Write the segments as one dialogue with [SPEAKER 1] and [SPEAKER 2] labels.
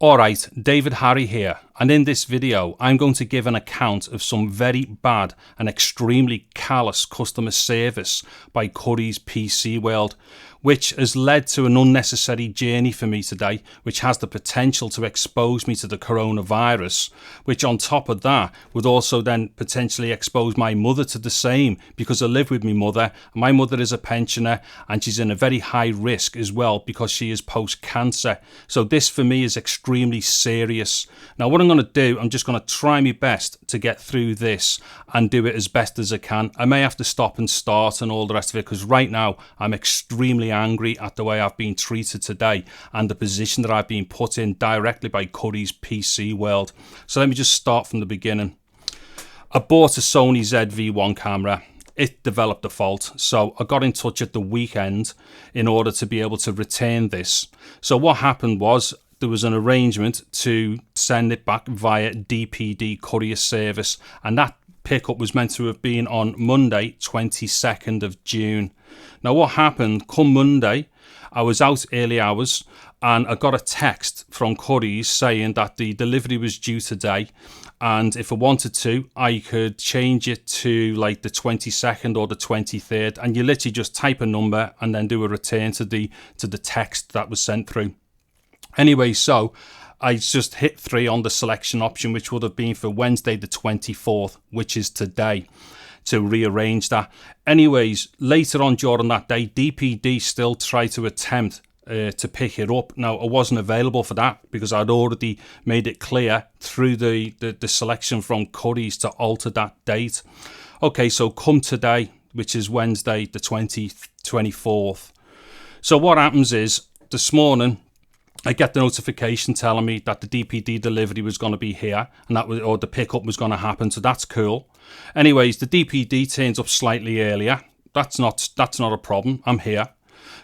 [SPEAKER 1] Alright, David Harry here, and in this video I'm going to give an account of some very bad and extremely callous customer service by Currys PC World, which has led to an unnecessary journey for me today, which has the potential to expose me to the coronavirus, which on top of that would also then potentially expose my mother to the same, because I live with my mother. My mother is a pensioner and she's in a very high risk as well because she is post-cancer. So this for me is extremely serious. Now what I'm going to do, I'm just going to try my best to get through this and do it as best as I can. I may have to stop and start and all the rest of it, because right now I'm extremely angry at the way I've been treated today and the position that I've been put in directly by Currys PC World. So let me just start from the beginning. I bought a Sony ZV-1 camera. It developed a fault, so I got in touch at the weekend in order to be able to return this. So what happened was there was an arrangement to send it back via DPD courier service, and that pickup was meant to have been on Monday, 22nd of June. Now what happened, come Monday, I was out early hours and I got a text from Currys saying that the delivery was due today, and if I wanted to, I could change it to like the 22nd or the 23rd, and you literally just type a number and then do a return to the text that was sent through. Anyway, so I just hit 3 on the selection option, which would have been for Wednesday the 24th, which is today, to rearrange that. Anyways, later on during that day, DPD still tried to attempt to pick it up. Now, I wasn't available for that because I'd already made it clear through the selection from Currys to alter that date. Okay, so come today, which is Wednesday the 24th. So what happens is, this morning, I get the notification telling me that the DPD delivery was going to be here, and that was, or the pickup was going to happen, so that's cool. Anyways, the DPD turns up slightly earlier. That's not a problem. I'm here.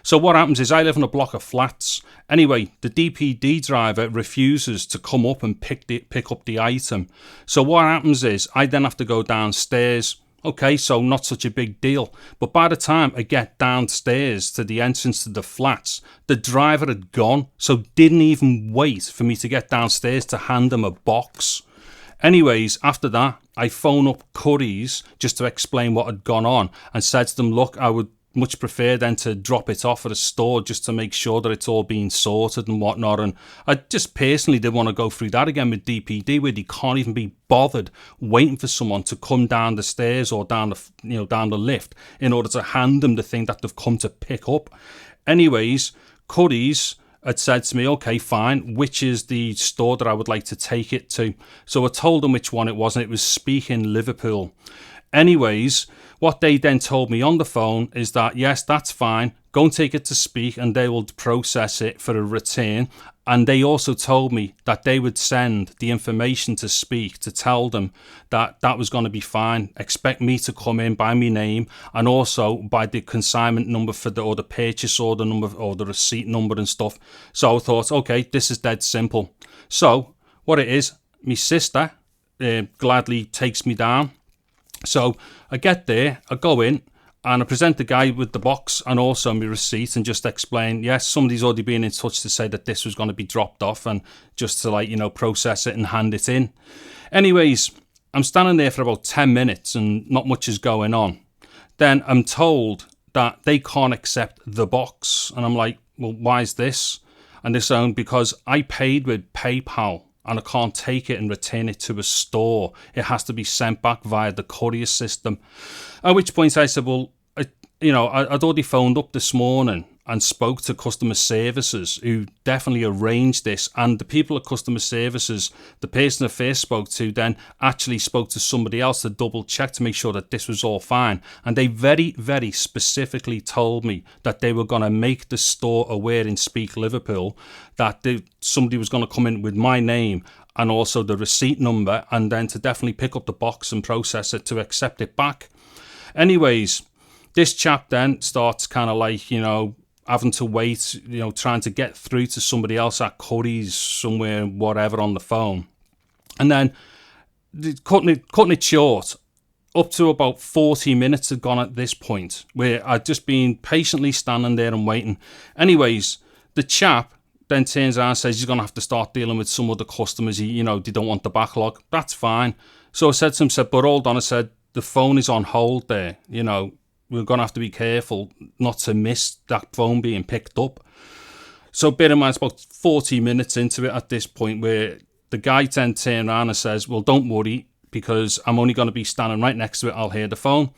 [SPEAKER 1] So what happens is, I live in a block of flats. Anyway, the DPD driver refuses to come up and pick up the item. So what happens is, I then have to go downstairs. Okay, so not such a big deal. But by the time I get downstairs to the entrance to the flats, the driver had gone, so didn't even wait for me to get downstairs to hand him a box. Anyways, after that, I phone up Currys just to explain what had gone on and said to them, look, I would much prefer then to drop it off at a store just to make sure that it's all being sorted and whatnot. And I just personally didn't want to go through that again with DPD, where they can't even be bothered waiting for someone to come down the stairs or down the lift in order to hand them the thing that they've come to pick up. Anyways, Currys had said to me, okay, fine, which is the store that I would like to take it to? So I told them which one it was, and it was Speke in Liverpool. Anyways, what they then told me on the phone is that, yes, that's fine, go and take it to Speke and they will process it for a return. And they also told me that they would send the information to Speke to tell them that that was going to be fine. Expect me to come in by my name and also by the consignment number for or the purchase order number or the receipt number and stuff. So I thought, okay, this is dead simple. So what it is, my sister gladly takes me down. So I get there, I go in, and I present the guy with the box and also my receipt and just explain, yes, somebody's already been in touch to say that this was going to be dropped off, and just to process it and hand it in. Anyways, I'm standing there for about 10 minutes and not much is going on. Then I'm told that they can't accept the box. And I'm like, well, why is this? And they're saying, because I paid with PayPal and I can't take it and return it to a store. It has to be sent back via the courier system. At which point I said, well, I'd already phoned up this morning and spoke to customer services, who definitely arranged this. And the people at customer services, the person I first spoke to then actually spoke to somebody else to double check to make sure that this was all fine. And they very, very specifically told me that they were going to make the store aware in Speke, Liverpool, that somebody was going to come in with my name and also the receipt number, and then to definitely pick up the box and process it to accept it back. Anyways, this chap then starts kind of like, having to wait, trying to get through to somebody else at Currys somewhere, whatever, on the phone. And then cutting it short, up to about 40 minutes had gone at this point, where I'd just been patiently standing there and waiting. Anyways, the chap then turns around and says he's going to have to start dealing with some other customers. They don't want the backlog. That's fine. So I said to him, but hold on, I said, the phone is on hold there. We're going to have to be careful not to miss that phone being picked up. So bear in mind, it's about 40 minutes into it at this point where the guy then turned around and says, well, don't worry, because I'm only going to be standing right next to it. I'll hear the phone.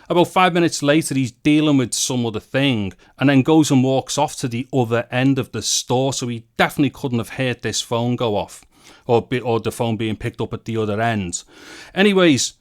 [SPEAKER 1] About 5 minutes later, he's dealing with some other thing and then goes and walks off to the other end of the store. So he definitely couldn't have heard this phone go off or the phone being picked up at the other end. Anyways,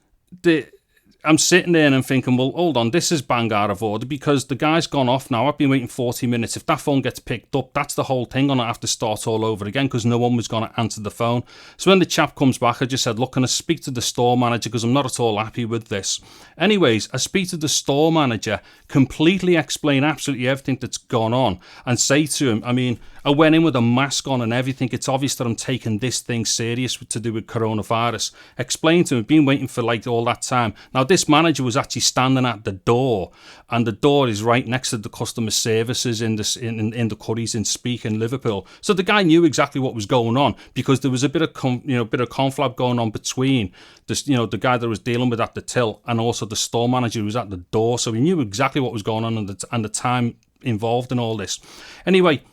[SPEAKER 1] I'm sitting there and I'm thinking, well, hold on, this is bang out of order because the guy's gone off now. I've been waiting 40 minutes. If that phone gets picked up, that's the whole thing. I'm going to have to start all over again because no one was going to answer the phone. So when the chap comes back, I just said, look, can I speak to the store manager because I'm not at all happy with this. Anyways, I speak to the store manager, completely explain absolutely everything that's gone on and say to him, I went in with a mask on and everything. It's obvious that I'm taking this thing serious to do with coronavirus. Explain to him, been waiting for all that time. Now, this manager was actually standing at the door, and the door is right next to the customer services in the Currys in Speke in Liverpool. So the guy knew exactly what was going on because there was a bit of conflab going on between the guy that was dealing with at the till and also the store manager who was at the door. So he knew exactly what was going on and the time involved in all this. Anyway,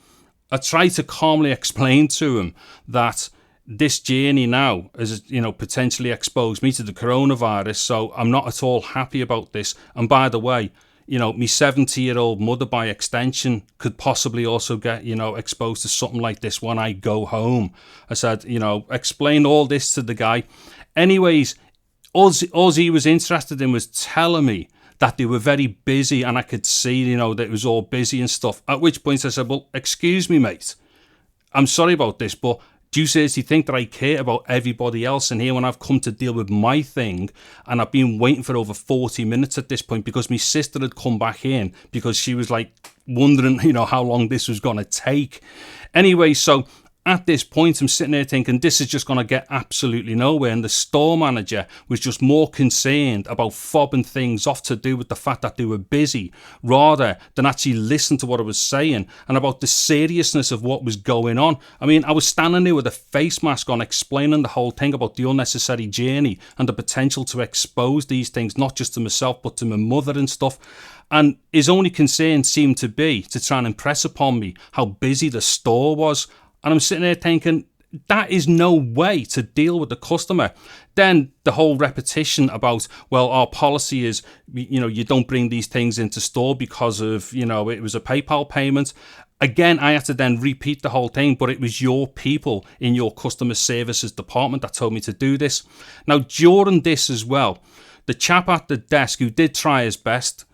[SPEAKER 1] I tried to calmly explain to him that this journey now has, potentially exposed me to the coronavirus, so I'm not at all happy about this. And by the way, my 70-year-old mother by extension could possibly also get, exposed to something like this when I go home. I said, explain all this to the guy. Anyways, all he was interested in was telling me that they were very busy and I could see, that it was all busy and stuff. At which point I said, well, excuse me, mate. I'm sorry about this, but do you seriously think that I care about everybody else in here when I've come to deal with my thing and I've been waiting for over 40 minutes at this point because my sister had come back in because she was wondering, how long this was going to take. Anyway, so at this point, I'm sitting there thinking this is just going to get absolutely nowhere. And the store manager was just more concerned about fobbing things off to do with the fact that they were busy rather than actually listen to what I was saying and about the seriousness of what was going on. I was standing there with a face mask on explaining the whole thing about the unnecessary journey and the potential to expose these things, not just to myself, but to my mother and stuff. And his only concern seemed to be to try and impress upon me how busy the store was. And I'm sitting there thinking, that is no way to deal with the customer. Then the whole repetition about, well, our policy is, you don't bring these things into store because of, it was a PayPal payment. Again, I had to then repeat the whole thing, but it was your people in your customer services department that told me to do this. Now, during this as well, the chap at the desk who did try his best,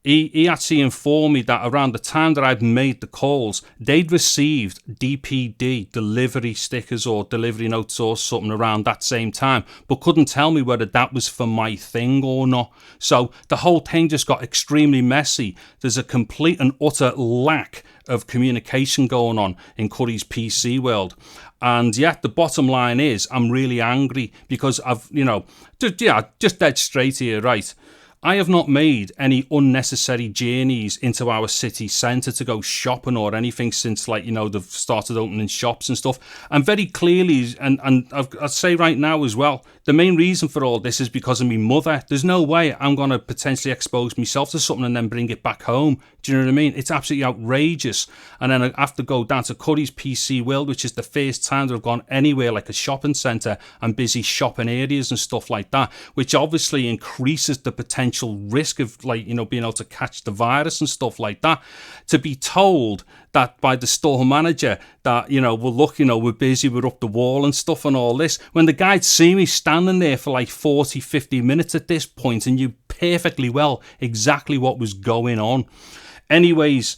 [SPEAKER 1] He actually informed me that around the time that I'd made the calls, they'd received DPD delivery stickers or delivery notes or something around that same time, but couldn't tell me whether that was for my thing or not. So the whole thing just got extremely messy. There's a complete and utter lack of communication going on in Curry's PC world. And yeah, the bottom line is I'm really angry because I've, just dead straight here, right? I have not made any unnecessary journeys into our city centre to go shopping or anything since, they've started opening shops and stuff. And very clearly, and I'd say right now as well, the main reason for all this is because of my mother. There's no way I'm going to potentially expose myself to something and then bring it back home. Do you know what I mean? It's absolutely outrageous. And then I have to go down to Curry's PC World, which is the first time that I've gone anywhere like a shopping centre and busy shopping areas and stuff like that, which obviously increases the potential risk of being able to catch the virus and stuff like that. To be told that by the store manager that, well, look, we're busy, we're up the wall and stuff and all this, when the guy'd see me standing there for 40, 50 minutes at this point and knew perfectly well exactly what was going on. Anyways,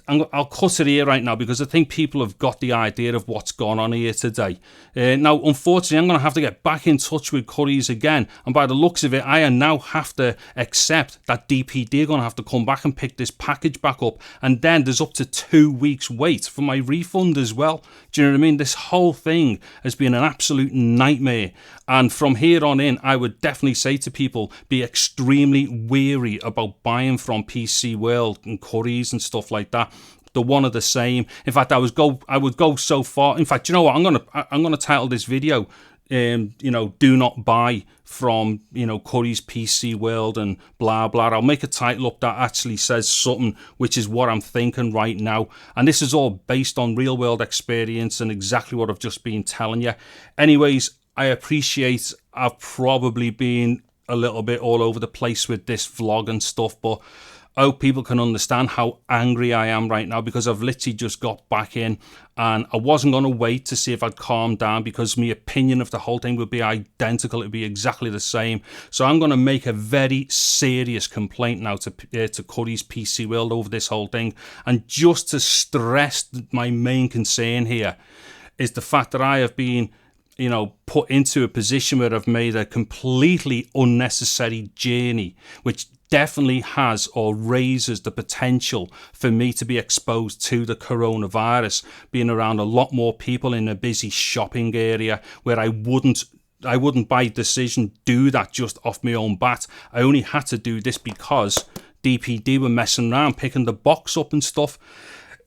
[SPEAKER 1] I'll cut it here right now because I think people have got the idea of what's gone on here today. Now, unfortunately, I'm going to have to get back in touch with Currys again. And by the looks of it, I now have to accept that DPD are going to have to come back and pick this package back up. And then there's up to 2 weeks wait for my refund as well. Do you know what I mean? This whole thing has been an absolute nightmare. And from here on in, I would definitely say to people, be extremely wary about buying from PC World and Currys and stuff like that. They're one of the same. In fact, I would go so far. In fact, you know what? I'm gonna title this video, you know, do not buy from, you know, Curry's PC World and blah blah. I'll make a title up that actually says something, which is what I'm thinking right now, and this is all based on real world experience and exactly what I've just been telling you. Anyways, I appreciate I've probably been a little bit all over the place with this vlog and stuff, but I hope people can understand how angry I am right now, because I've literally just got back in and I wasn't going to wait to see if I'd calm down, because my opinion of the whole thing would be identical. It'd be exactly the same. So I'm going to make a very serious complaint now to Curry's PC World over this whole thing. And just to stress, my main concern here is the fact that I have been, you know, put into a position where I've made a completely unnecessary journey, which definitely has or raises the potential for me to be exposed to the coronavirus, being around a lot more people in a busy shopping area where I wouldn't by decision do that just off my own bat. I only had to do this because DPD were messing around, picking the box up and stuff.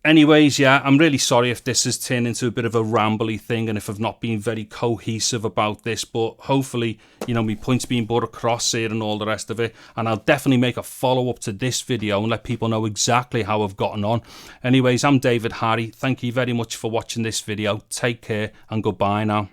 [SPEAKER 1] Anyways, yeah, I'm really sorry if this has turned into a bit of a rambly thing and if I've not been very cohesive about this, but hopefully, you know, my point's being brought across here and all the rest of it. And I'll definitely make a follow-up to this video and let people know exactly how I've gotten on. Anyways, I'm David Harry. Thank you very much for watching this video. Take care and goodbye now.